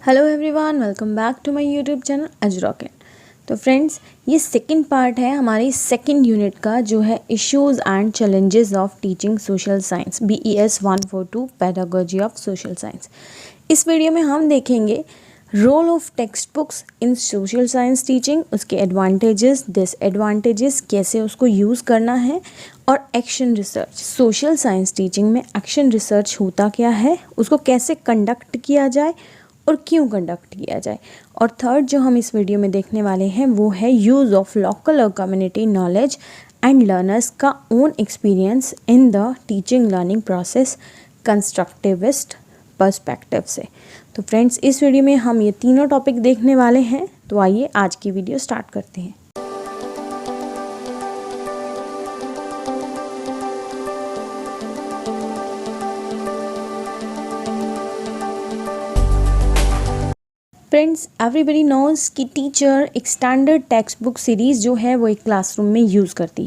Hello everyone, welcome back to my YouTube channel एज रॉकेट। तो फ्रेंड्स, ये सेकंड पार्ट है हमारी सेकंड यूनिट का, जो है issues and challenges of teaching social science, BES 142 pedagogy of social science. इस वीडियो में हम देखेंगे role of text books in social science teaching, उसके एडवांटेजेस, डिसएडवांटेजेस, कैसे उसको यूज़ करना है, और action research. Social science teaching में एक्शन रिसर्च होता क्या है, उसको कैसे कंडक्ट किया जाए और क्यों कंडक्ट किया जाए। और थर्ड जो हम इस वीडियो में देखने वाले हैं वो है यूज़ ऑफ लोकल और कम्युनिटी नॉलेज एंड लर्नर्स का own experience in the teaching learning process constructivist perspective से। तो फ्रेंड्स, इस वीडियो में हम ये तीनों टॉपिक देखने वाले हैं। तो आइए आज की वीडियो स्टार्ट करते हैं। फ्रेंड्स, एवरीबडी नोज़ कि टीचर एक स्टैंडर्ड टेक्स्ट बुक सीरीज़ जो है वो एक क्लासरूम में यूज़ करती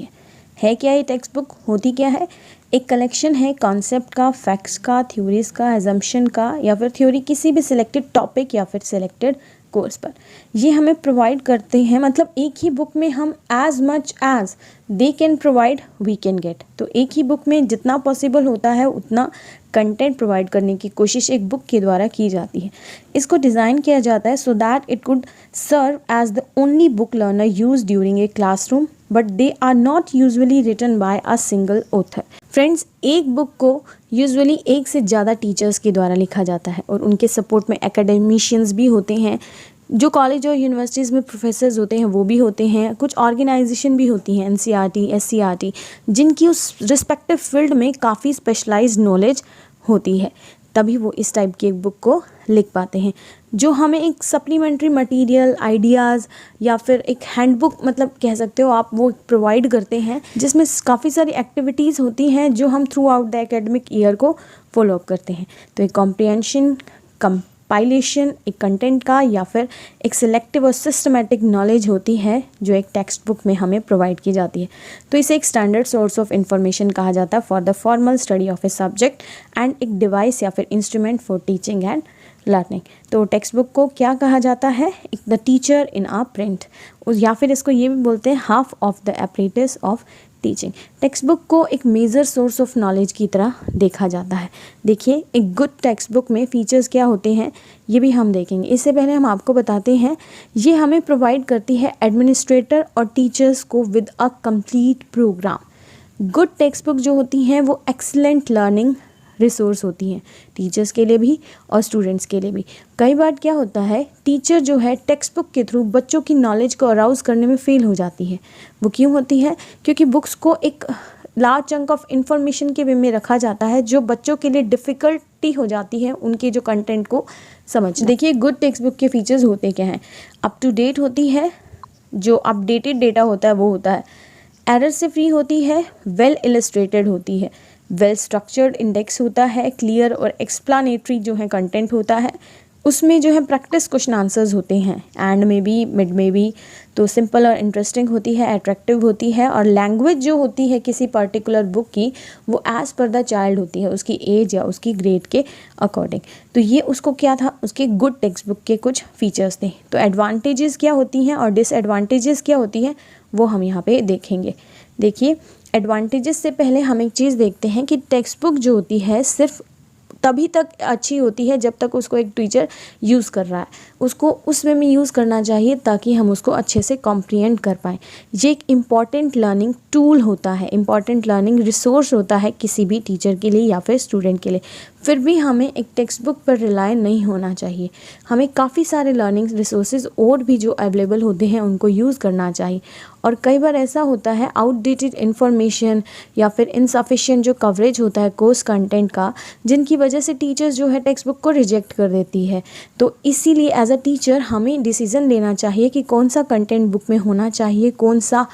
है क्या ये टेक्स्ट बुक? होती क्या है? एक कलेक्शन है कॉन्सेप्ट का, फैक्ट्स का, थ्योरीज का, एजम्पशन का, या फिर थ्योरी किसी भी सिलेक्टेड टॉपिक या फिर सिलेक्टेड कोर्स पर। ये हमें प्रोवाइड करते हैं, मतलब एक ही बुक में हम as much as they can provide we can get. तो एक ही बुक में जितना पॉसिबल होता है उतना कंटेंट प्रोवाइड करने की कोशिश एक बुक के द्वारा की जाती है। इसको डिज़ाइन किया जाता है so that it could serve as the only book learner use during a classroom, but they are not usually written by a single author. Friends, एक बुक को यूजुअली एक से ज़्यादा टीचर्स के द्वारा लिखा जाता है और उनके सपोर्ट में एकेडमिशियंस भी होते हैं, जो कॉलेज और यूनिवर्सिटीज़ में प्रोफेसर्स होते हैं वो भी होते हैं, कुछ ऑर्गेनाइजेशन भी होती हैं, NCERT, SCERT, जिनकी उस रिस्पेक्टिव फील्ड में काफ़ी स्पेशलाइज्ड नॉलेज होती है, तभी वो इस टाइप की एक बुक को लिख पाते हैं, जो हमें एक सप्लीमेंट्री मटेरियल, आइडियाज़ या फिर एक हैंडबुक, मतलब कह सकते हो आप, वो प्रोवाइड करते हैं, जिसमें काफ़ी सारी एक्टिविटीज़ होती हैं जो हम through out the academic year को फॉलो अप करते हैं। तो एक कॉम्प्रिहेंशन, कंपाइलेशन एक कंटेंट का, या फिर एक सिलेक्टिव और सिस्टमेटिक नॉलेज होती है जो एक टेक्स्ट बुक में हमें प्रोवाइड की जाती है। तो इसे एक स्टैंडर्ड सोर्स ऑफ इंफॉर्मेशन कहा जाता है for the formal study of a subject and एक डिवाइस या फिर instrument for teaching and learning. तो टेक्स्ट बुक को क्या कहा जाता है? एक the teacher in a print, या फिर इसको ये भी बोलते हैं half of the apparatus of teaching. Text book को एक मेजर सोर्स ऑफ नॉलेज की तरह देखा जाता है। देखिए, एक गुड टेक्स्ट बुक में फीचर्स क्या होते हैं ये भी हम देखेंगे। इससे पहले हम आपको बताते हैं, ये हमें प्रोवाइड करती है एडमिनिस्ट्रेटर और टीचर्स को with a complete program. Good text book जो होती हैं वो एक्सीलेंट लर्निंग रिसोर्स होती हैं, टीचर्स के लिए भी और स्टूडेंट्स के लिए भी। कई बार क्या होता है, टीचर जो है टेक्स्ट बुक के थ्रू बच्चों की नॉलेज को अराउज करने में फेल हो जाती है। वो क्यों होती है? क्योंकि बुक्स को एक लार्ज चंक ऑफ इंफॉर्मेशन के वे में रखा जाता है, जो बच्चों के लिए डिफ़िकल्टी हो जाती है उनके जो कंटेंट को समझ। देखिए, गुड टेक्स्ट बुक के फीचर्स होते क्या हैं? अप टू डेट होती है, जो अपडेटेड डेटा होता है वो होता है, एरर से फ्री होती है, वेल इलस्ट्रेटेड होती है, वेल स्ट्रक्चर्ड इंडेक्स होता है, क्लियर और एक्सप्लानेटरी जो है कंटेंट होता है, उसमें जो है प्रैक्टिस क्वेश्चन आंसर्स होते हैं, एंड में भी, मिड में भी। तो सिंपल और इंटरेस्टिंग होती है, अट्रैक्टिव होती है, और लैंग्वेज जो होती है किसी पर्टिकुलर बुक की वो एज़ पर द चाइल्ड होती है, उसकी एज या उसकी ग्रेड के अकॉर्डिंग। तो ये उसको क्या था, उसके गुड टेक्स्ट बुक के कुछ फीचर्स थे। तो एडवांटेजेस क्या होती हैं और डिसएडवांटेजेस क्या होती हैं वो हम यहाँ पे देखेंगे। देखिए, एडवांटेजेस से पहले हम एक चीज़ देखते हैं कि टेक्स्ट बुक जो होती है सिर्फ तभी तक अच्छी होती है जब तक उसको एक टीचर यूज़ कर रहा है, उसको उस वे में यूज़ करना चाहिए ताकि हम उसको अच्छे से कॉम्प्रिहेंड कर पाएँ। ये एक इम्पॉर्टेंट लर्निंग टूल होता है, इम्पॉर्टेंट लर्निंग रिसोर्स होता है किसी भी टीचर के लिए या फिर स्टूडेंट के लिए। फिर भी हमें एक टेक्स्ट बुक पर रिलाय नहीं होना चाहिए, हमें काफ़ी सारे लर्निंग रिसोर्सेज और भी जो अवेलेबल होते हैं उनको यूज़ करना चाहिए। और कई बार ऐसा होता है, आउटडेटेड इन्फॉर्मेशन या फिर इनसफिशिएंट जो कवरेज होता है कोर्स कंटेंट का, जिनकी वजह से टीचर्स जो है टेक्स्ट बुक को रिजेक्ट कर देती है। तो इसीलिए एज अ टीचर हमें डिसीज़न लेना चाहिए कि कौन सा कंटेंट बुक में होना चाहिए, कौन सा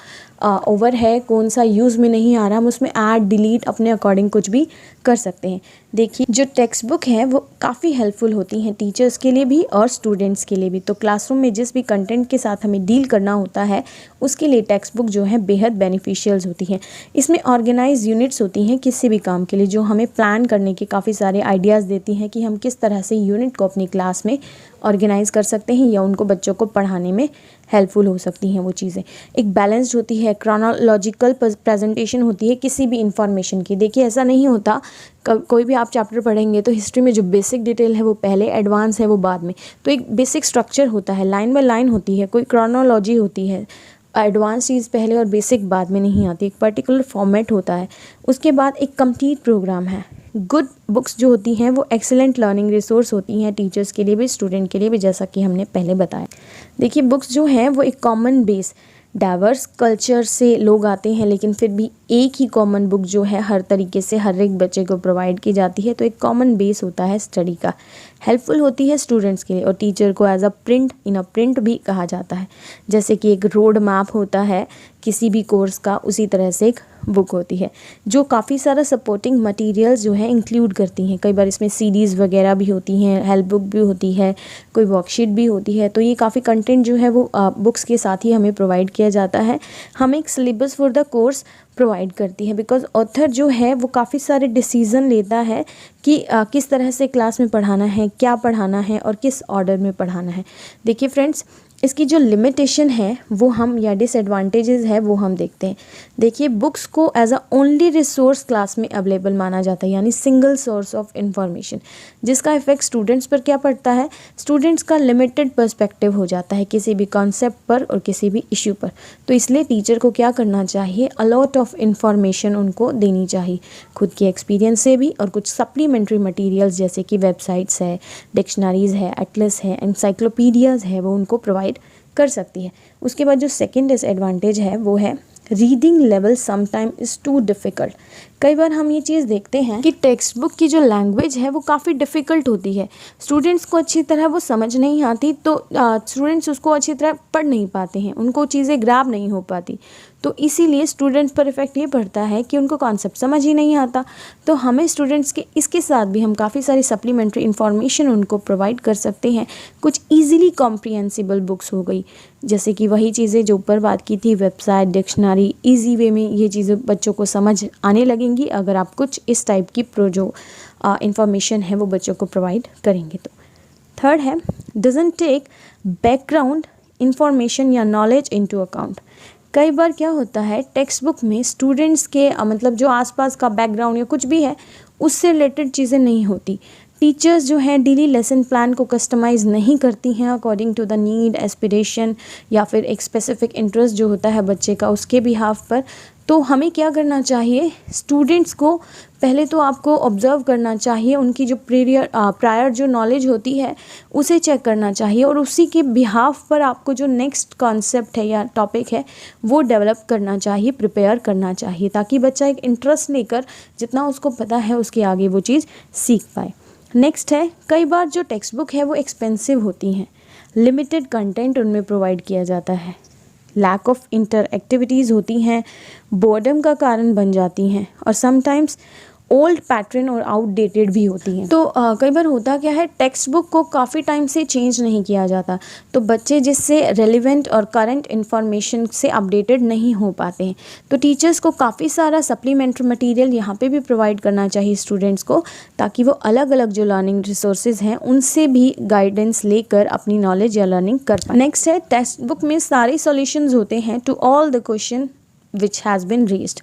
ओवर है, कौन सा यूज़ में नहीं आ रहा, हम उसमें ऐड डिलीट अपने अकॉर्डिंग कुछ भी कर सकते हैं। देखिए जो टेक्स्ट बुक है वो काफ़ी हेल्पफुल होती हैं टीचर्स के लिए भी और स्टूडेंट्स के लिए भी। तो क्लासरूम में जिस भी कंटेंट के साथ हमें डील करना होता है उसके लिए टेक्स्ट बुक जो है बेहद बेनिफिशियल्स होती हैं। इसमें ऑर्गेनाइज यूनिट्स होती हैं किसी भी काम के लिए, जो हमें प्लान करने के काफ़ी सारे आइडियाज़ देती हैं कि हम किस तरह से यूनिट को अपनी क्लास में ऑर्गेनाइज कर सकते हैं या उनको बच्चों को पढ़ाने में हेल्पफुल हो सकती हैं वो चीज़ें। एक बैलेंस्ड होती है, क्रोनोलॉजिकल प्रेजेंटेशन होती है किसी भी इंफॉर्मेशन की। देखिए ऐसा नहीं होता कोई भी आप चैप्टर पढ़ेंगे तो हिस्ट्री में जो बेसिक डिटेल है वो पहले, एडवांस है वो बाद में। तो एक बेसिक स्ट्रक्चर होता है, लाइन बाय लाइन होती है, कोई क्रोनोलॉजी होती है, एडवांस चीज़ पहले और बेसिक बाद में नहीं आती। एक पर्टिकुलर फॉर्मेट होता है। उसके बाद एक कंप्लीट प्रोग्राम है। गुड बुक्स जो होती हैं वो एक्सीलेंट लर्निंग रिसोर्स होती हैं टीचर्स के लिए भी, स्टूडेंट के लिए भी, जैसा कि हमने पहले बताया। देखिए बुक्स जो हैं वो एक कॉमन बेस, डाइवर्स कल्चर से लोग आते हैं लेकिन फिर भी एक ही कॉमन बुक जो है हर तरीके से हर एक बच्चे को प्रोवाइड की जाती है। तो एक कॉमन बेस होता है स्टडी का, हेल्पफुल होती है स्टूडेंट्स के लिए। और टीचर को as a print in a print भी कहा जाता है। जैसे कि एक रोड मैप होता है किसी भी कोर्स का, उसी तरह से एक बुक होती है जो काफ़ी सारा सपोर्टिंग मटेरियल्स जो है इंक्लूड करती हैं। कई बार इसमें सीडीज़ वगैरह भी होती हैं, हेल्प बुक भी होती है, कोई वर्कशीट भी होती है। तो ये काफ़ी कंटेंट जो है वो बुक्स के साथ ही हमें प्रोवाइड किया जाता है। हमें एक syllabus for the course provide करती है बिकॉज ऑथर जो है वो काफ़ी सारे डिसीज़न लेता है कि किस तरह से क्लास में पढ़ाना है, क्या पढ़ाना है और किस ऑर्डर में पढ़ाना है। देखिए फ्रेंड्स, इसकी जो लिमिटेशन है वो हम, या डिसएडवांटेजेस है वो हम देखते हैं। देखिए बुक्स को as a only resource class में अवेलेबल माना जाता है, यानी सिंगल सोर्स ऑफ इंफॉर्मेशन, जिसका इफेक्ट स्टूडेंट्स पर क्या पड़ता है, स्टूडेंट्स का लिमिटेड पर्सपेक्टिव हो जाता है किसी भी कॉन्सेप्ट पर और किसी भी इश्यू पर। तो इसलिए टीचर को क्या करना चाहिए, अलॉट ऑफ इंफॉर्मेशन उनको देनी चाहिए, खुद के एक्सपीरियंस से भी और कुछ सप्लीमेंट्री मटीरियल्स जैसे कि वेबसाइट्स है, डिक्शनरीज़ है, एटलस है, एनसाइक्लोपीडियाज़ है, वो उनको प्रोवाइड कर सकती है। उसके बाद जो सेकेंड डिसएडवांटेज है वो है reading level sometime is too difficult. कई बार हम ये चीज़ देखते हैं कि टेक्स्ट बुक की जो लैंग्वेज है वो काफ़ी डिफ़िकल्ट होती है, स्टूडेंट्स को अच्छी तरह वो समझ नहीं आती, तो स्टूडेंट्स उसको अच्छी तरह पढ़ नहीं पाते हैं, उनको चीज़ें ग्रैब नहीं हो पाती। तो इसीलिए स्टूडेंट्स पर इफेक्ट ये पड़ता है कि उनको कॉन्सेप्ट समझ ही नहीं आता। तो हमें स्टूडेंट्स के इसके साथ भी हम काफ़ी सारी सप्लीमेंट्री इन्फॉर्मेशन उनको प्रोवाइड कर सकते हैं। कुछ ईजिली कॉम्प्रिहेंसिबल बुक्स हो गई, जैसे कि वही चीज़ें जो ऊपर बात की थी, वेबसाइट, डिक्शनरी, ईजी वे में ये चीज़ें बच्चों को समझ आने लगेंगी अगर आप कुछ इस टाइप की जो इंफॉर्मेशन है वो बच्चों को प्रोवाइड करेंगे। तो थर्ड है, डजंट टेक बैकग्राउंड इंफॉर्मेशन या नॉलेज इनटू अकाउंट। कई बार क्या होता है टेक्स्ट बुक में स्टूडेंट्स के मतलब जो आसपास का बैकग्राउंड या कुछ भी है उससे रिलेटेड चीज़ें नहीं होती। टीचर्स जो हैं डेली लेसन प्लान को कस्टमाइज़ नहीं करती हैं according to the need, aspiration या फिर एक स्पेसिफिक इंटरेस्ट जो होता है बच्चे का उसके बिहाफ पर। तो हमें क्या करना चाहिए, स्टूडेंट्स को पहले तो आपको ऑब्ज़र्व करना चाहिए, उनकी जो प्रायर जो नॉलेज होती है उसे चेक करना चाहिए और उसी के बिहाफ पर आपको जो नेक्स्ट कॉन्सेप्ट है या टॉपिक है वो डेवलप करना चाहिए, प्रिपेयर करना चाहिए, ताकि बच्चा एक इंटरेस्ट लेकर जितना उसको पता है उसके आगे वो चीज़ सीख पाए। नेक्स्ट है, कई बार जो टेक्स्ट बुक है वो एक्सपेंसिव होती हैं, लिमिटेड कंटेंट उनमें प्रोवाइड किया जाता है, लैक ऑफ इंटर एक्टिविटीज़ होती हैं, बोर्डम का कारण बन जाती हैं और समटाइम्स ओल्ड पैटर्न और आउटडेटेड भी होती हैं। तो कई बार होता क्या है, टेक्स्ट बुक को काफ़ी टाइम से चेंज नहीं किया जाता, तो बच्चे जिससे रेलिवेंट और करंट इन्फॉर्मेशन से अपडेटेड नहीं हो पाते हैं। तो टीचर्स को काफ़ी सारा सप्लीमेंट्री मटेरियल यहाँ पे भी प्रोवाइड करना चाहिए स्टूडेंट्स को, ताकि वो अलग अलग जो लर्निंग रिसोर्सेज हैं उनसे भी गाइडेंस लेकर अपनी नॉलेज या लर्निंग कर पाए। नेक्स्ट है, टेक्स्ट बुक में सारे सॉल्यूशंस होते हैं to all the question which has been raised.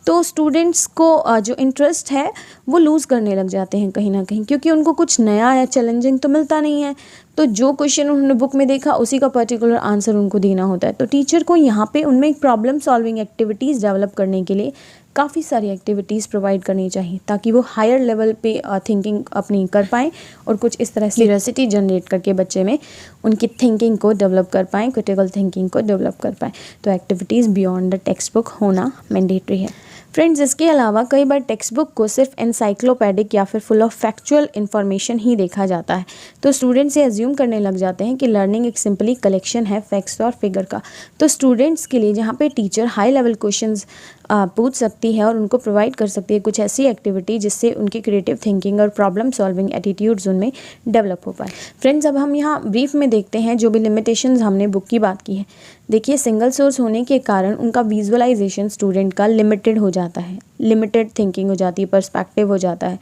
तो स्टूडेंट्स को जो इंटरेस्ट है वो लूज़ करने लग जाते हैं कहीं ना कहीं, क्योंकि उनको कुछ नया या चैलेंजिंग तो मिलता नहीं है। तो जो क्वेश्चन उन्होंने बुक में देखा उसी का पर्टिकुलर आंसर उनको देना होता है। तो टीचर को यहाँ पे उनमें एक प्रॉब्लम सॉल्विंग एक्टिविटीज़ डेवलप करने के लिए काफ़ी सारी एक्टिविटीज़ प्रोवाइड करनी चाहिए, ताकि वो हायर लेवल पे थिंकिंग अपनी कर पाएँ और कुछ इस तरह से क्यूरियोसिटी जनरेट करके बच्चे में उनकी थिंकिंग को डेवलप कर पाएँ, क्रिटिकल थिंकिंग को डेवलप कर पाएँ। तो activities beyond the text book होना मैंडेटरी है। फ्रेंड्स, इसके अलावा कई बार टेक्स्ट बुक को सिर्फ एनसाइक्लोपैडिक या फिर फुल ऑफ फैक्चुअल इन्फॉर्मेशन ही देखा जाता है, तो स्टूडेंट्स ये एज्यूम करने लग जाते हैं कि लर्निंग एक सिंपली कलेक्शन है फैक्ट्स और फिगर का। तो स्टूडेंट्स के लिए जहाँ पे टीचर हाई लेवल क्वेश्चंस पूछ सकती है और उनको प्रोवाइड कर सकती है कुछ ऐसी एक्टिविटी जिससे उनकी क्रिएटिव थिंकिंग और प्रॉब्लम सॉल्विंग एटीट्यूड्स उनमें डेवलप हो पाए। फ्रेंड्स, अब हम यहाँ ब्रीफ में देखते हैं जो भी लिमिटेशंस हमने बुक की बात की है। देखिए, सिंगल सोर्स होने के कारण उनका विजुअलाइजेशन स्टूडेंट का लिमिटेड हो जाता है, लिमिटेड थिंकिंग हो जाती है, पर्सपेक्टिव हो जाता है,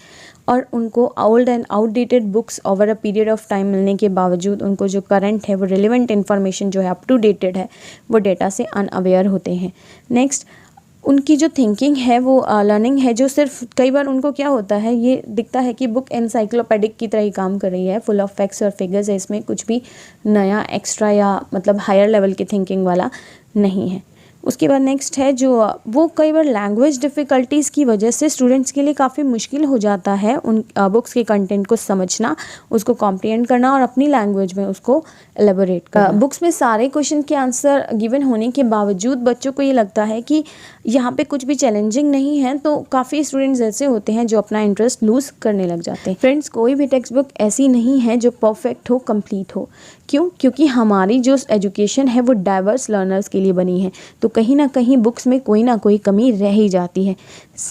और उनको old and outdated books over a period of time मिलने के बावजूद उनको जो करंट है वो रिलेवेंट इन्फॉर्मेशन जो है अप टू डेटेड है वो डेटा से अनअवेयर होते हैं। नेक्स्ट, उनकी जो थिंकिंग है वो लर्निंग है जो सिर्फ कई बार उनको क्या होता है, ये दिखता है कि बुक एनसाइक्लोपैडिक की तरह ही काम कर रही है, फुल ऑफ फैक्ट्स और फिगर्स है, इसमें कुछ भी नया एक्स्ट्रा या मतलब हायर लेवल की थिंकिंग वाला नहीं है। उसके बाद नेक्स्ट है जो वो कई बार लैंग्वेज डिफ़िकल्टीज़ की वजह से स्टूडेंट्स के लिए काफ़ी मुश्किल हो जाता है उन बुक्स के कंटेंट को समझना, उसको कॉम्प्रिहेंड करना और अपनी लैंग्वेज में उसको एलेबोरेट करना। बुक्स में सारे क्वेश्चन के आंसर गिवन होने के बावजूद बच्चों को ये लगता है कि यहाँ पे कुछ भी चैलेंजिंग नहीं है, तो काफ़ी स्टूडेंट्स ऐसे होते हैं जो अपना इंटरेस्ट लूज़ करने लग जाते हैं। फ्रेंड्स, कोई भी टेक्स्ट बुक ऐसी नहीं है जो परफेक्ट हो, कंप्लीट हो। क्यों? क्योंकि हमारी जो एजुकेशन है वो डाइवर्स लर्नर्स के लिए बनी है, तो कहीं ना कहीं बुक्स में कोई ना कोई कमी रह ही जाती है।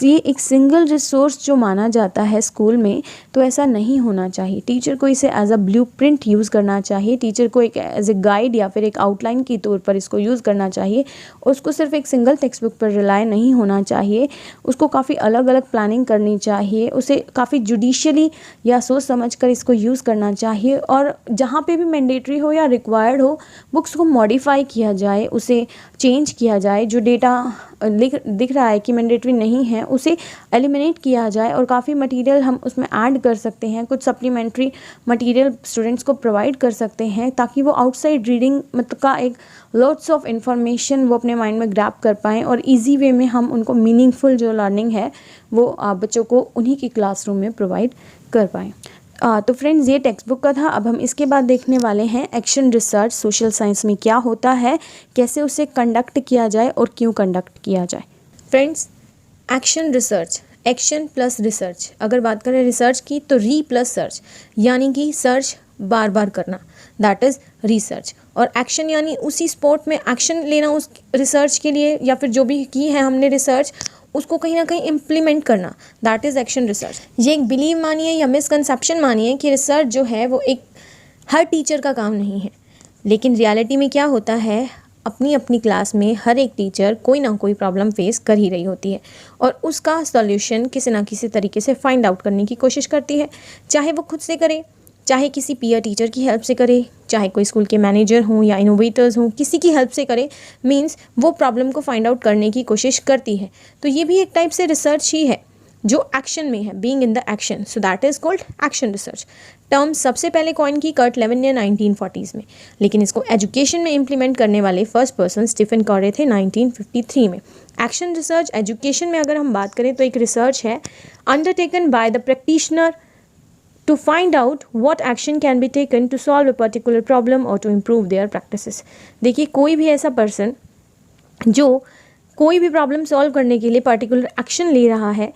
ये एक सिंगल रिसोर्स जो माना जाता है स्कूल में, तो ऐसा नहीं होना चाहिए। टीचर को इसे एज अ ब्लूप्रिंट यूज़ करना चाहिए, टीचर को एक एज ए गाइड या फिर एक आउटलाइन के तौर पर इसको यूज़ करना चाहिए। और उसको सिर्फ एक सिंगल टेक्स्ट बुक पर रिलाय नहीं होना चाहिए, उसको काफ़ी अलग अलग प्लानिंग करनी चाहिए, उसे काफ़ी जुडिशियली या सोच समझ कर इसको यूज़ करना चाहिए। और जहाँ पे भी मैंडेटरी हो या रिक्वायर्ड हो, बुक्स को मॉडिफाई किया जाए, उसे चेंज किया जाए। जो डेटा दिख रहा है कि मैंडेटरी नहीं है उसे एलिमिनेट किया जाए और काफ़ी मटेरियल हम उसमें ऐड कर सकते हैं, कुछ सप्लीमेंट्री मटेरियल स्टूडेंट्स को प्रोवाइड कर सकते हैं ताकि वो आउटसाइड रीडिंग मतलब का एक लॉट्स ऑफ इन्फॉर्मेशन वो अपने माइंड में ग्रैब कर पाएँ और इजी वे में हम उनको मीनिंगफुल जो लर्निंग है वो बच्चों को उन्हीं की क्लासरूम में प्रोवाइड कर पाएँ। तो फ्रेंड्स, ये टेक्स्ट बुक का था। अब हम इसके बाद देखने वाले हैं एक्शन रिसर्च सोशल साइंस में क्या होता है, कैसे उसे कंडक्ट किया जाए और क्यों कंडक्ट किया जाए। Friends, action research, action plus research. अगर बात करें रिसर्च की तो री प्लस सर्च, यानी कि सर्च बार बार करना, दैट इज़ रिसर्च। और एक्शन यानी उसी स्पॉट में एक्शन लेना उस रिसर्च के लिए, या फिर जो भी की है हमने रिसर्च उसको कहीं ना कहीं इम्प्लीमेंट करना, दैट इज़ एक्शन रिसर्च। ये एक बिलीव मानिए या मिसकंसेप्शन मानिए कि रिसर्च जो है वो एक हर टीचर का काम नहीं है, लेकिन रियलिटी में क्या होता है, अपनी अपनी क्लास में हर एक टीचर कोई ना कोई प्रॉब्लम फेस कर ही रही होती है और उसका सॉल्यूशन किसी ना किसी तरीके से फाइंड आउट करने की कोशिश करती है, चाहे वो खुद से करे, चाहे किसी पीयर टीचर की हेल्प से करे, चाहे कोई स्कूल के मैनेजर हों या इनोवेटर्स हों, किसी की हेल्प से करे, मींस वो प्रॉब्लम को फाइंड आउट करने की कोशिश करती है। तो ये भी एक टाइप से रिसर्च ही है जो एक्शन में है, being in the action, so that is called action research. Term सबसे पहले कॉइन की कर्ट लेविन ने 1940s में, लेकिन इसको एजुकेशन में इम्प्लीमेंट करने वाले फर्स्ट पर्सन स्टीफन कॉरे थे 1953 में। एक्शन रिसर्च एजुकेशन में अगर हम बात करें तो एक रिसर्च है undertaken by the practitioner to find out what action can be taken to solve a particular problem or to improve their practices। देखिए, कोई भी ऐसा पर्सन जो कोई भी प्रॉब्लम सॉल्व करने के लिए पर्टिकुलर एक्शन ले रहा है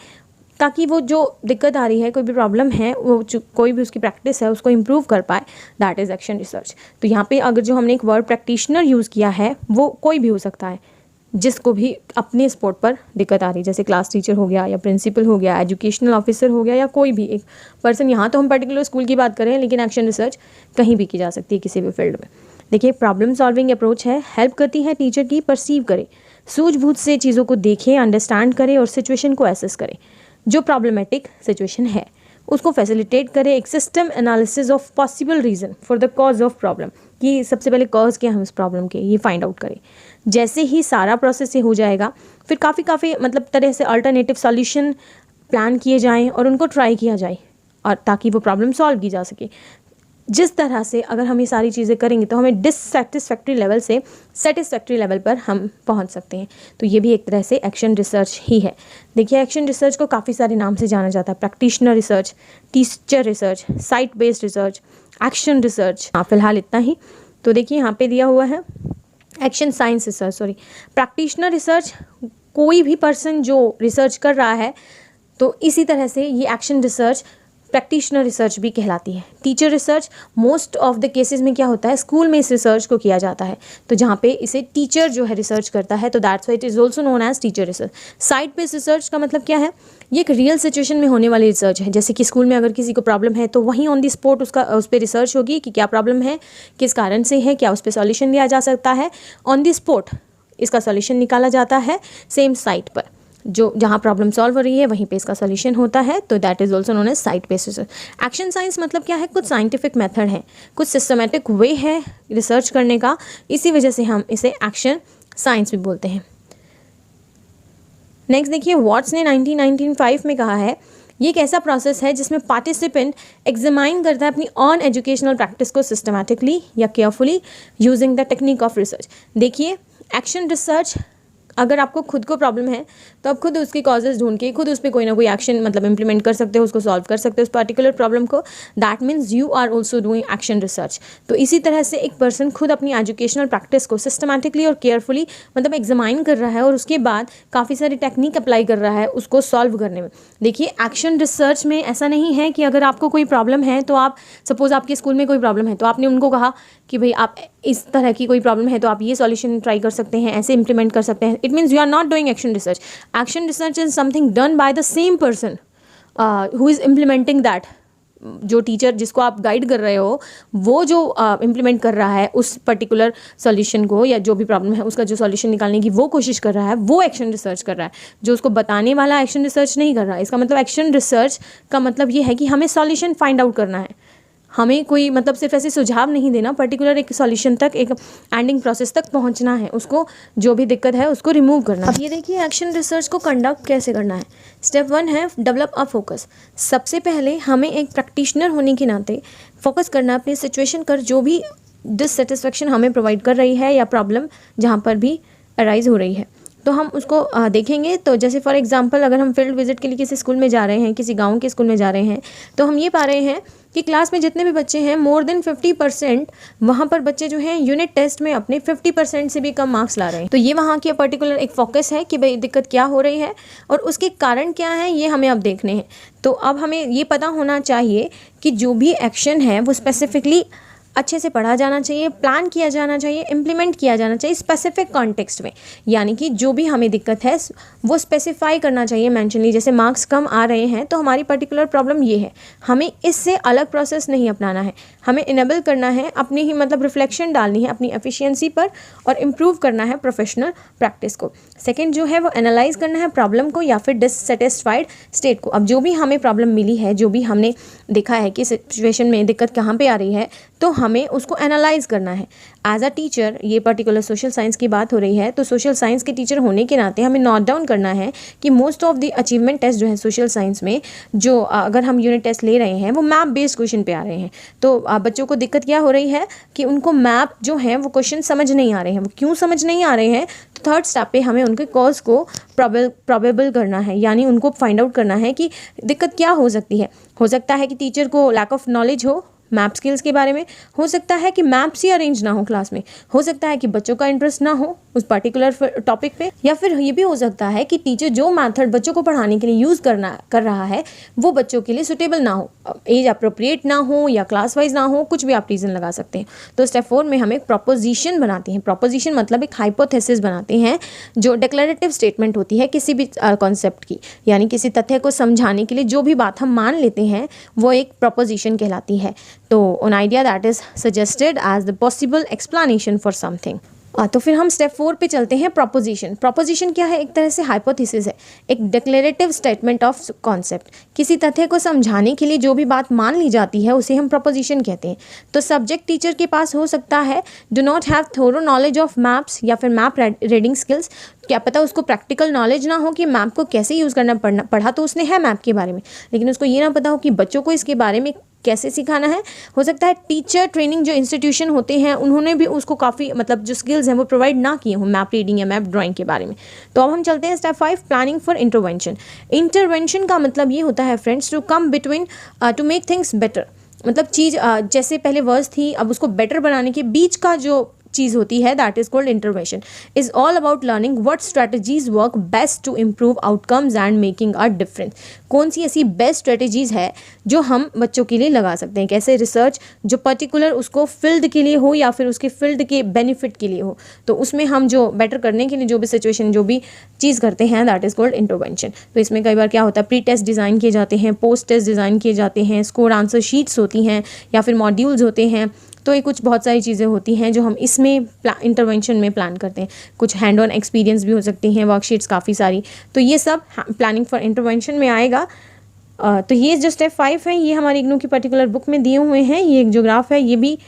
ताकि वो जो दिक्कत आ रही है, कोई भी प्रॉब्लम है, वो कोई भी उसकी प्रैक्टिस है उसको इम्प्रूव कर पाए, दैट इज़ एक्शन रिसर्च। तो यहाँ पे अगर जो हमने एक वर्ड प्रैक्टिशनर यूज़ किया है वो कोई भी हो सकता है जिसको भी अपने स्पॉट पर दिक्कत आ रही है, जैसे क्लास टीचर हो गया या प्रिंसिपल हो गया, एजुकेशनल ऑफिसर हो गया या कोई भी एक पर्सन। यहाँ तो हम पर्टिकुलर स्कूल की बात करें, लेकिन एक्शन रिसर्च कहीं भी की जा सकती है किसी भी फील्ड में। देखिए, प्रॉब्लम सॉल्विंग अप्रोच है, हेल्प करती है टीचर की परसीव करे, सूझबूझ से चीज़ों को देखें, अंडरस्टैंड करे और सिचुएशन को एसेस करे, जो प्रॉब्लमेटिक सिचुएशन है उसको फैसिलिटेट करे, एक system analysis of possible reason for the cause of problem, कि सबसे पहले कॉज क्या है उस प्रॉब्लम के, ये फाइंड आउट करें। जैसे ही सारा प्रोसेस ये हो जाएगा, फिर काफ़ी मतलब तरह से अल्टरनेटिव सॉल्यूशन प्लान किए जाएं और उनको ट्राई किया जाए और ताकि वो प्रॉब्लम सॉल्व की जा सके। जिस तरह से अगर हम ये सारी चीज़ें करेंगे तो हमें डिससेटिस्फैक्ट्री लेवल से सेटिस्फैक्ट्री लेवल पर हम पहुंच सकते हैं। तो ये भी एक तरह से एक्शन रिसर्च ही है। देखिए, एक्शन रिसर्च को काफ़ी सारे नाम से जाना जाता है, practitioner research, teacher research, site based research, action research. हाँ, फिलहाल इतना ही। तो देखिए, यहाँ पे दिया हुआ है action science research, practitioner research कोई भी पर्सन जो रिसर्च कर रहा है, तो इसी तरह से ये एक्शन रिसर्च प्रैक्टिशनर रिसर्च भी कहलाती है। Teacher research most of the cases में क्या होता है, स्कूल में इस रिसर्च को किया जाता है, तो जहाँ पे इसे टीचर जो है रिसर्च करता है, तो that's why it is also known as teacher research. Site based research का मतलब क्या है, ये एक रियल सिचुएशन में होने वाली रिसर्च है। जैसे कि स्कूल में अगर किसी को प्रॉब्लम है तो वहीं ऑन द स्पॉट उस पर रिसर्च होगी कि क्या प्रॉब्लम है, किस कारण से है, क्या उस पर सॉल्यूशन दिया जा सकता है, ऑन द स्पॉट इसका सॉल्यूशन निकाला जाता है सेम साइट पर, जो जहाँ प्रॉब्लम सॉल्व हो रही है वहीं पे इसका सॉल्यूशन होता है, तो that is also known as site based research. Action science मतलब क्या है, कुछ साइंटिफिक मेथड है, कुछ सिस्टमेटिक वे है रिसर्च करने का, इसी वजह से हम इसे एक्शन साइंस भी बोलते हैं। नेक्स्ट देखिए, वॉट्स ने 1995 में कहा है, ये एक ऐसा प्रोसेस है जिसमें पार्टिसिपेंट एग्जामाइन करता है अपनी ऑन एजुकेशनल प्रैक्टिस को सिस्टमैटिकली या carefully using the technique of research. देखिए, एक्शन रिसर्च, अगर आपको खुद को प्रॉब्लम है तो आप खुद उसकी कॉजेज ढूंढ के खुद उस पर कोई ना कोई एक्शन मतलब इंप्लीमेंट कर सकते हो, उसको सॉल्व कर सकते हो उस पर्टिकुलर प्रॉब्लम को, that means you are also doing action research. तो इसी तरह से एक पर्सन खुद अपनी एजुकेशनल प्रैक्टिस को सिस्टमैटिकली और केयरफुली मतलब एग्जामाइन कर रहा है और उसके बाद काफ़ी सारी टेक्निक अप्लाई कर रहा है उसको सॉल्व करने में। देखिए, एक्शन रिसर्च में ऐसा नहीं है कि अगर आपको कोई प्रॉब्लम है तो आप, सपोज आपके स्कूल में कोई प्रॉब्लम है तो आपने उनको कहा कि भाई आप इस तरह की कोई प्रॉब्लम है तो आप ये सॉल्यूशन ट्राई कर सकते हैं, ऐसे इंप्लीमेंट कर सकते हैं। It means you are not doing action research. Action research is something done by the same person who is implementing that. जो टीचर जिसको आप गाइड कर रहे हो वो जो इम्प्लीमेंट कर रहा है उस पर्टिकुलर सॉल्यूशन को या जो भी प्रॉब्लम है उसका जो सॉल्यूशन निकालने की वो कोशिश कर रहा है, वो एक्शन रिसर्च कर रहा है। जो उसको बताने वाला एक्शन रिसर्च नहीं कर रहा है। इसका मतलब एक्शन रिसर्च का मतलब ये है कि हमें सॉल्यूशन फाइंड आउट करना है, हमें कोई मतलब सिर्फ ऐसे सुझाव नहीं देना, पर्टिकुलर एक सॉल्यूशन तक, एक एंडिंग प्रोसेस तक पहुंचना है, उसको जो भी दिक्कत है उसको रिमूव करना। अब ये देखिए, एक्शन रिसर्च को कंडक्ट कैसे करना है। स्टेप 1 है डेवलप अ फोकस। सबसे पहले हमें एक प्रैक्टिशनर होने के नाते फोकस करना अपनी सिचुएशन कर, जो भी डिससेटिस्फेक्शन हमें प्रोवाइड कर रही है या प्रॉब्लम जहाँ पर भी अराइज हो रही है, तो हम उसको देखेंगे। तो जैसे फॉर एग्जांपल अगर हम फील्ड विजिट के लिए किसी स्कूल में जा रहे हैं, किसी गांव के स्कूल में जा रहे हैं, तो हम ये पा रहे हैं कि क्लास में जितने भी बच्चे हैं मोर देन 50% वहाँ पर बच्चे जो हैं यूनिट टेस्ट में अपने 50% से भी कम मार्क्स ला रहे हैं। तो ये वहाँ की पर्टिकुलर एक फोकस है कि भाई दिक्कत क्या हो रही है और उसके कारण क्या है, ये हमें अब देखने हैं। तो अब हमें ये पता होना चाहिए कि जो भी एक्शन है वो स्पेसिफिकली अच्छे से पढ़ा जाना चाहिए, प्लान किया जाना चाहिए, इम्प्लीमेंट किया जाना चाहिए स्पेसिफिक कॉन्टेक्स्ट में। यानी कि जो भी हमें दिक्कत है वो स्पेसिफाई करना चाहिए मेंशनली। जैसे मार्क्स कम आ रहे हैं तो हमारी पर्टिकुलर प्रॉब्लम ये है, हमें इससे अलग प्रोसेस नहीं अपनाना है, हमें इनेबल करना है, अपनी ही मतलब रिफ्लेक्शन डालनी है अपनी एफिशिएंसी पर और इम्प्रूव करना है प्रोफेशनल प्रैक्टिस को। सेकेंड जो है वो एनालाइज करना है प्रॉब्लम को या फिर डिससेटिस्फाइड स्टेट को। अब जो भी हमें प्रॉब्लम मिली है, जो भी हमने देखा है कि सिचुएशन में दिक्कत कहाँ पे आ रही है, तो हमें उसको एनालाइज करना है। एज अ टीचर, ये पर्टिकुलर सोशल साइंस की बात हो रही है, तो सोशल साइंस के टीचर होने के नाते हमें नोट डाउन करना है कि most of the achievement test जो है सोशल साइंस में, जो अगर हम यूनिट टेस्ट ले रहे हैं वो मैप बेस्ड क्वेश्चन पे आ रहे हैं। तो बच्चों को दिक्कत क्या हो रही है कि उनको मैप जो है वो क्वेश्चन समझ नहीं आ रहे हैं। वो क्यों समझ नहीं आ रहे हैं, तो थर्ड स्टेप पे हमें उनके कॉज को प्रोबेबल करना है, यानी उनको फाइंड आउट करना है कि दिक्कत क्या हो सकती है। हो सकता है कि टीचर को लैक ऑफ नॉलेज हो मैप स्किल्स के बारे में, हो सकता है कि मैप्स ही अरेंज ना हो क्लास में, हो सकता है कि बच्चों का इंटरेस्ट ना हो उस पर्टिकुलर टॉपिक पे, या फिर ये भी हो सकता है कि टीचर जो मेथड बच्चों को पढ़ाने के लिए यूज़ कर रहा है वो बच्चों के लिए सुटेबल ना हो, एज अप्रोप्रिएट ना हो या क्लास वाइज ना हो, कुछ भी आप रीज़न लगा सकते हैं। तो स्टेप 4 में हम एक प्रोपोजिशन बनाते हैं। प्रोपोजिशन मतलब एक हाइपोथेसिस बनाते हैं जो डिक्लेरेटिव स्टेटमेंट होती है किसी भी कॉन्सेप्ट की, यानी किसी तथ्य को समझाने के लिए जो भी बात हम मान लेते हैं वो एक प्रोपोजिशन कहलाती है। तो an idea that is suggested as the possible explanation for something। तो फिर हम स्टेप 4 पे चलते हैं, प्रोपोजिशन। प्रोपोजिशन क्या है? एक तरह से हाइपोथेसिस है, एक डिक्लेरेटिव स्टेटमेंट ऑफ कॉन्सेप्ट। किसी तथ्य को समझाने के लिए जो भी बात मान ली जाती है उसे हम प्रोपोजिशन कहते हैं। तो सब्जेक्ट टीचर के पास हो सकता है do not have thorough knowledge of maps या फिर मैप रीडिंग स्किल्स। क्या पता उसको प्रैक्टिकल नॉलेज ना हो कि मैप को कैसे यूज़ करना, पढ़ा तो उसने है मैप के बारे में, लेकिन उसको ये ना पता हो कि बच्चों को इसके बारे में कैसे सिखाना है। हो सकता है टीचर ट्रेनिंग जो इंस्टीट्यूशन होते हैं उन्होंने भी उसको काफ़ी मतलब जो स्किल्स हैं वो प्रोवाइड ना किए हों मैप रीडिंग या मैप ड्राइंग के बारे में। तो अब हम चलते हैं step 5, planning for intervention. Intervention का मतलब ये होता है friends to come between to make things better. मतलब चीज़ जैसे पहले वर्स थी, अब उसको बेटर बनाने के बीच का जो चीज़ होती है, that is called intervention, is all about learning what strategies work best to improve outcomes and making a difference. कौन सी ऐसी बेस्ट स्ट्रेटजीज है जो हम बच्चों के लिए लगा सकते हैं, कैसे रिसर्च जो पर्टिकुलर उसको फील्ड के लिए हो या फिर उसके फील्ड के बेनिफिट के लिए हो, तो उसमें हम जो बेटर करने के लिए जो भी सिचुएशन जो भी चीज़ करते हैं, दैट इज कॉल्ड इंटरवेंशन। तो इसमें कई बार क्या होता है, प्री टेस्ट डिज़ाइन किए जाते हैं, पोस्ट टेस्ट डिज़ाइन किए जाते हैं, स्कोर आंसर शीट्स होती हैं या फिर मॉड्यूल्स होते हैं। तो ये कुछ बहुत सारी चीज़ें होती हैं जो हम इसमें इंटरवेंशन में प्लान करते हैं। कुछ हैंड ऑन एक्सपीरियंस भी हो सकती हैं, वर्कशीट्स काफ़ी सारी, तो ये सब प्लानिंग फॉर इंटरवेंशन में आएगा। तो ये जो स्टेप 5 है, ये हमारी इग्नू की पर्टिकुलर बुक में दिए हुए हैं। ये एक जो ग्राफ है, ये भी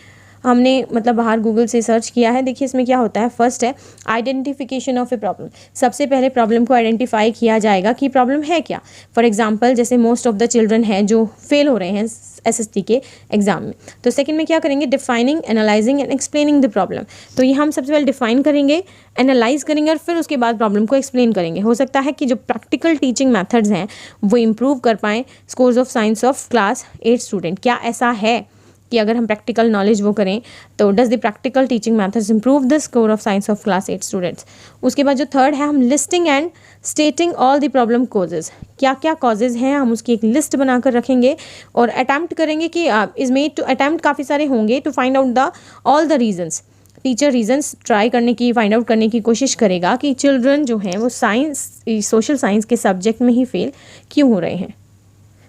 हमने मतलब बाहर गूगल से सर्च किया है। देखिए इसमें क्या होता है, फर्स्ट है आइडेंटिफिकेशन ऑफ ए प्रॉब्लम। सबसे पहले प्रॉब्लम को आइडेंटिफाई किया जाएगा कि प्रॉब्लम है क्या। फॉर एग्जांपल जैसे मोस्ट ऑफ द चिल्ड्रन हैं जो फेल हो रहे हैं SST के एग्जाम में, तो सेकंड में क्या करेंगे, defining, analysing and explaining the problem. तो ये हम सबसे पहले डिफाइन करेंगे, एनालाइज करेंगे और फिर उसके बाद प्रॉब्लम को एक्सप्लेन करेंगे। हो सकता है कि जो प्रैक्टिकल टीचिंग मेथड्स हैं वो इम्प्रूव कर पाएँ scores of science of class 8 student. क्या ऐसा है कि अगर हम प्रैक्टिकल नॉलेज वो करें तो does the practical teaching methods improve the score of science of class 8 students. उसके बाद जो थर्ड है, हम listing and स्टेटिंग all the problem causes. क्या क्या कॉजेज हैं हम उसकी एक लिस्ट बनाकर रखेंगे और अटैम्प्ट करेंगे कि इज मेड टू अटैम्प्ट काफ़ी सारे होंगे to find out the all the reasons. Teacher reasons try करने की, फाइंड आउट करने की कोशिश करेगा कि चिल्ड्रन जो हैं वो साइंस, सोशल साइंस के सब्जेक्ट में ही फेल क्यों हो रहे हैं।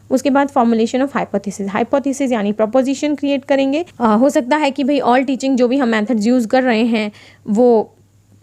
उसके बाद फॉर्मुलेशन ऑफ हाइपोथेसिस। हाइपोथेसिस यानी प्रपोजिशन क्रिएट करेंगे। हो सकता है कि भाई ऑल टीचिंग जो भी हम मेथड्स यूज़ कर रहे हैं वो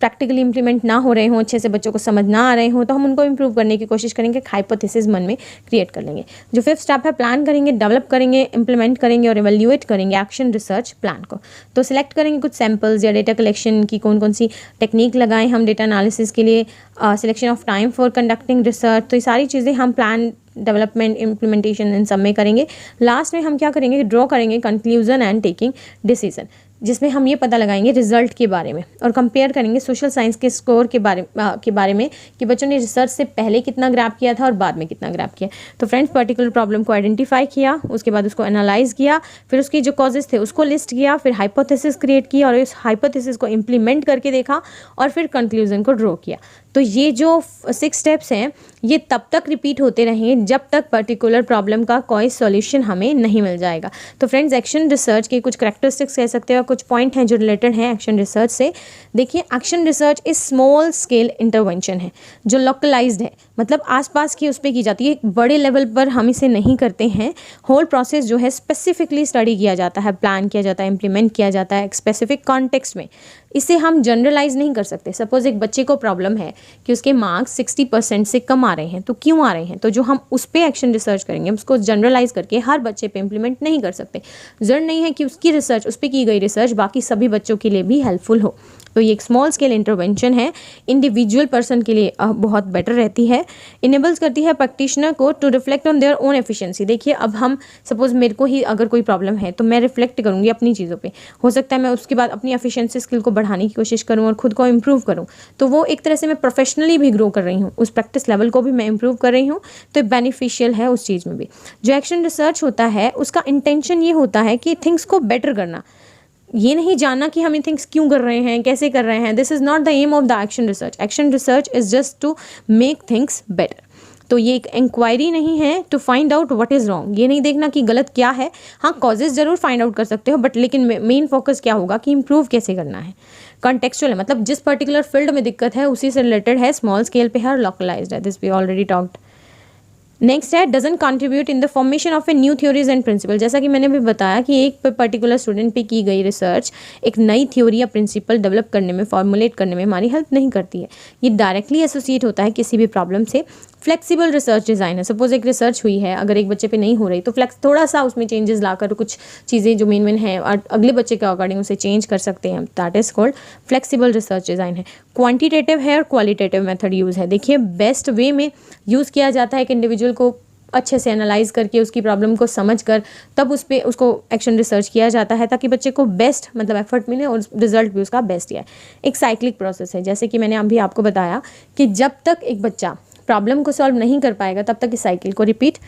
प्रैक्टिकली इंप्लीमेंट ना हो रहे हों, अच्छे से बच्चों को समझ ना आ रहे हों, तो हम उनको इंप्रूव करने की कोशिश करेंगे, हाइपोथेसिस मन में क्रिएट कर लेंगे। जो 5th स्टेप है, प्लान करेंगे, डेवलप करेंगे, इंप्लीमेंट करेंगे और इवैल्यूएट करेंगे एक्शन रिसर्च प्लान को। तो सिलेक्ट करेंगे कुछ सैम्पल्स या डेटा कलेक्शन की कौन कौन सी टेक्निक लगाएं हम डेटा एनालिसिस के लिए, selection of time for conducting research. तो ये सारी चीज़ें हम प्लान, डेवलपमेंट, इम्प्लीमेंटेशन इन सब में करेंगे। लास्ट में हम क्या करेंगे, ड्रॉ करेंगे कंक्लूजन एंड टेकिंग डिसीजन, जिसमें हम ये पता लगाएंगे रिजल्ट के बारे में और कंपेयर करेंगे सोशल साइंस के स्कोर के बारे में कि बच्चों ने रिसर्च से पहले कितना ग्रैब किया था और बाद में कितना ग्रैब किया। तो फ्रेंड्स, पर्टिकुलर प्रॉब्लम को आइडेंटिफाई किया, उसके बाद उसको एनालाइज किया, फिर उसके जो कॉजेज थे उसको लिस्ट किया, फिर हाइपोथेसिस क्रिएट किया और इस हाइपोथेसिस को इम्प्लीमेंट करके देखा और फिर कंक्लूजन को ड्रॉ किया। तो ये जो 6 स्टेप्स हैं ये तब तक रिपीट होते रहें जब तक पर्टिकुलर प्रॉब्लम का कोई सॉल्यूशन हमें नहीं मिल जाएगा। तो फ्रेंड्स, एक्शन रिसर्च के कुछ करैक्टरिस्टिक्स कह सकते हो, कुछ पॉइंट हैं जो रिलेटेड हैं एक्शन रिसर्च से। देखिए, action research is small scale intervention है जो लोकलाइज्ड है, मतलब आसपास की उस पर की जाती है, बड़े लेवल पर हम इसे नहीं करते हैं। होल प्रोसेस जो है स्पेसिफिकली स्टडी किया जाता है, प्लान किया जाता है, इंप्लीमेंट किया जाता है एक स्पेसिफिक कॉन्टेक्स्ट में। इसे हम जनरलाइज नहीं कर सकते। सपोज एक बच्चे को प्रॉब्लम है कि उसके मार्क्स 60% से कम आ रहे हैं, तो क्यों आ रहे हैं, तो जो हम उस पर एक्शन रिसर्च करेंगे उसको जनरलाइज करके हर बच्चे पे इम्प्लीमेंट नहीं कर सकते। जरूर नहीं है कि उसकी रिसर्च, उस पर की गई रिसर्च बाकी सभी बच्चों के लिए भी हेल्पफुल हो। तो ये एक स्मॉल स्केल इंटरवेंशन है, इंडिविजुअल पर्सन के लिए बहुत बेटर रहती है, इनेबल्स करती है प्रैक्टिशनर को to reflect on their own efficiency. देखिए, अब हम सपोज मेरे को ही अगर कोई प्रॉब्लम है तो मैं रिफ्लेक्ट करूँगी अपनी चीज़ों पे, हो सकता है मैं उसके बाद अपनी एफिशिएंसी स्किल को बढ़ाने की कोशिश करूँ और खुद को इम्प्रूव करूँ, तो वो एक तरह से मैं प्रोफेशनली भी ग्रो कर रही हूँ, उस प्रैक्टिस लेवल को भी मैं इम्प्रूव कर रही हूँ, तो बेनिफिशियल है उस चीज़ में भी। जो एक्शन रिसर्च होता है उसका इंटेंशन ये होता है कि थिंग्स को बेटर करना, ये नहीं जानना कि हम ये थिंग्स क्यों कर रहे हैं, कैसे कर रहे हैं। This is not the aim of the action research. Action research is just to make things better. तो ये एक इंक्वायरी नहीं है to find out what is wrong, ये नहीं देखना कि गलत क्या है। हाँ, कॉजेज जरूर फाइंड आउट कर सकते हो, बट लेकिन मेन फोकस क्या होगा कि इंप्रूव कैसे करना है। कॉन्टेक्चुअल है, मतलब जिस पर्टिकुलर फील्ड में दिक्कत है उसी से रिलेटेड है, स्मॉल स्केल पे है और लोकलाइज्ड है। This we already talked. Next है doesn't contribute in the formation of a new theories and principle. जैसा कि मैंने भी बताया कि एक पर्टिकुलर स्टूडेंट पे की गई रिसर्च एक नई थ्योरी या प्रिंसिपल डेवलप करने में, फॉर्मुलेट करने में हमारी हेल्प नहीं करती है। ये डायरेक्टली एसोसिएट होता है किसी भी प्रॉब्लम से। फ्लेक्सिबल रिसर्च डिज़ाइन है, सपोज एक रिसर्च हुई है, अगर एक बच्चे पे नहीं हो रही तो थोड़ा सा उसमें चेंजेस लाकर कुछ चीज़ें जो मेन हैं और अगले बच्चे के अकॉर्डिंग उसे चेंज कर सकते हैं। That is called flexible research design है। क्वांटिटेटिव है और क्वालिटेटिव मेथड यूज़ है। देखिए, बेस्ट वे में यूज़ किया जाता है एक इंडिविजुअल को अच्छे से एनालाइज करके उसकी प्रॉब्लम को समझकर तब उस पर उसको एक्शन रिसर्च किया जाता है ताकि बच्चे को बेस्ट मतलब एफर्ट मिले और रिजल्ट भी उसका बेस्ट ही है। एक साइक्लिक प्रोसेस है, जैसे कि मैंने अभी आपको बताया कि जब तक एक बच्चा प्रॉब्लम को सॉल्व नहीं कर पाएगा तब तक इस साइकिल को रिपीट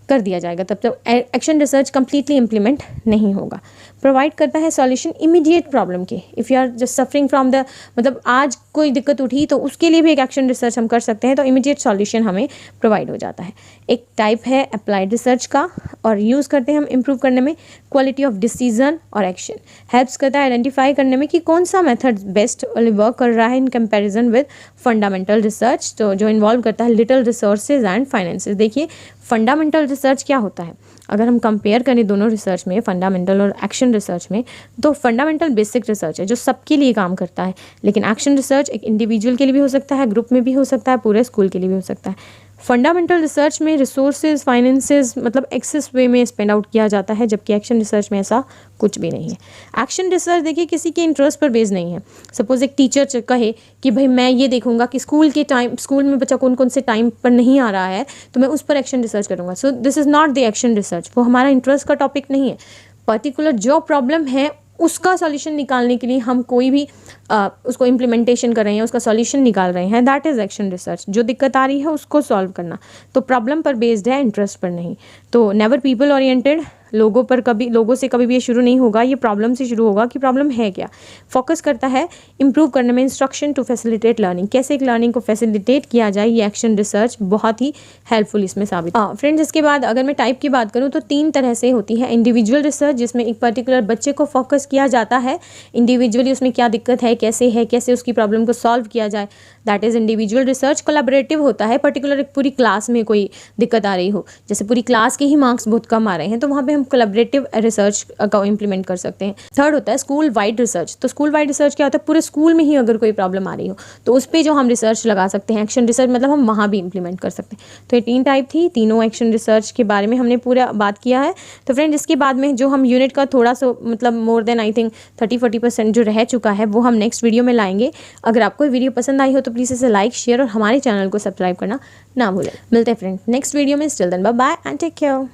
कर दिया जाएगा, तब तक एक्शन रिसर्च कंप्लीटली इम्प्लीमेंट नहीं होगा। प्रोवाइड करता है सॉल्यूशन इमीडिएट प्रॉब्लम के। If you are just suffering from the, मतलब आज कोई दिक्कत उठी तो उसके लिए भी एक एक्शन रिसर्च हम कर सकते हैं, तो इमीडिएट सॉल्यूशन हमें प्रोवाइड हो जाता है। एक टाइप है अप्लाइड रिसर्च का, और यूज़ करते हैं हम इम्प्रूव करने में क्वालिटी ऑफ डिसीजन और एक्शन। हेल्प्स करता है आइडेंटिफाई करने में कि कौन सा मेथड बेस्ट वर्क कर रहा है in comparison with fundamental research, तो जो इन्वॉल्व करता है लिटिल रिसोर्सेज एंड फाइनेंसेस। देखिए फंडामेंटल रिसर्च क्या होता है, अगर हम कंपेयर करें दोनों रिसर्च में, फंडामेंटल और एक्शन रिसर्च में, तो फंडामेंटल बेसिक रिसर्च है जो सबके लिए काम करता है, लेकिन एक्शन रिसर्च एक इंडिविजुअल के लिए भी हो सकता है, ग्रुप में भी हो सकता है, पूरे स्कूल के लिए भी हो सकता है। फंडामेंटल रिसर्च में रिसोर्सेज फाइनेंसेस मतलब एक्सेस वे में स्पेंड आउट किया जाता है, जबकि एक्शन रिसर्च में ऐसा कुछ भी नहीं है। एक्शन रिसर्च देखिए किसी के इंटरेस्ट पर बेस्ड नहीं है। सपोज एक टीचर कहे कि भाई मैं ये देखूंगा कि स्कूल में बच्चा कौन कौन से टाइम पर नहीं आ रहा है, तो मैं उस पर एक्शन रिसर्च करूंगा। So this is not the action research, वो हमारा इंटरेस्ट का टॉपिक नहीं है। पर्टिकुलर जो प्रॉब्लम है उसका सॉल्यूशन निकालने के लिए हम कोई भी उसको इम्प्लीमेंटेशन कर रहे हैं, उसका सॉल्यूशन निकाल रहे हैं, दैट इज़ एक्शन रिसर्च। जो दिक्कत आ रही है उसको सॉल्व करना, तो प्रॉब्लम पर बेस्ड है, इंटरेस्ट पर नहीं। तो नेवर पीपल ओरिएंटेड, लोगों से कभी भी ये शुरू नहीं होगा, ये प्रॉब्लम से शुरू होगा कि प्रॉब्लम है क्या। फोकस करता है इम्प्रूव करने में इंस्ट्रक्शन टू फैसिलिटेट लर्निंग, कैसे एक लर्निंग को फैसिलिटेट किया जाए, ये एक्शन रिसर्च बहुत ही हेल्पफुल इसमें साबित। फ्रेंड्स इसके बाद अगर मैं टाइप की बात करूँ तो 3 तरह से होती है। इंडिविजुअल रिसर्च जिसमें एक पर्टिकुलर बच्चे को फोकस किया जाता है, इंडिविजुअली उसमें क्या दिक्कत है, कैसे उसकी प्रॉब्लम को सॉल्व किया जाए, that is individual research. Collaborative होता है, पर्टिकुलर एक पूरी क्लास में कोई दिक्कत आ रही हो, जैसे पूरी क्लास के ही मार्क्स बहुत कम आ रहे हैं, तो वहाँ पे हम कोलैबोरेटिव रिसर्च का इम्प्लीमेंट कर सकते हैं। थर्ड होता है स्कूल वाइड रिसर्च। तो स्कूल वाइड रिसर्च क्या होता है, पूरे स्कूल में ही अगर कोई प्रॉब्लम आ रही हो तो उस पर जो हम रिसर्च लगा सकते हैं, एक्शन रिसर्च मतलब हम वहाँ भी इम्प्लीमेंट कर सकते हैं। तो ये 3 टाइप थी, तीनों एक्शन रिसर्च के बारे में हमने पूरा बात किया है। तो फ्रेंड इसके बाद में जो हम यूनिट का थोड़ा सा मतलब मोर देन आई थिंक 30-40% जो रह चुका है वो हम नेक्स्ट वीडियो में लाएंगे। अगर आपको वीडियो पसंद आई हो तो प्लीज़ इसे लाइक, शेयर और हमारे चैनल को सब्सक्राइब करना ना भूलें। मिलते हैं फ्रेंड नेक्स्ट वीडियो में। Still then bye bye and take care.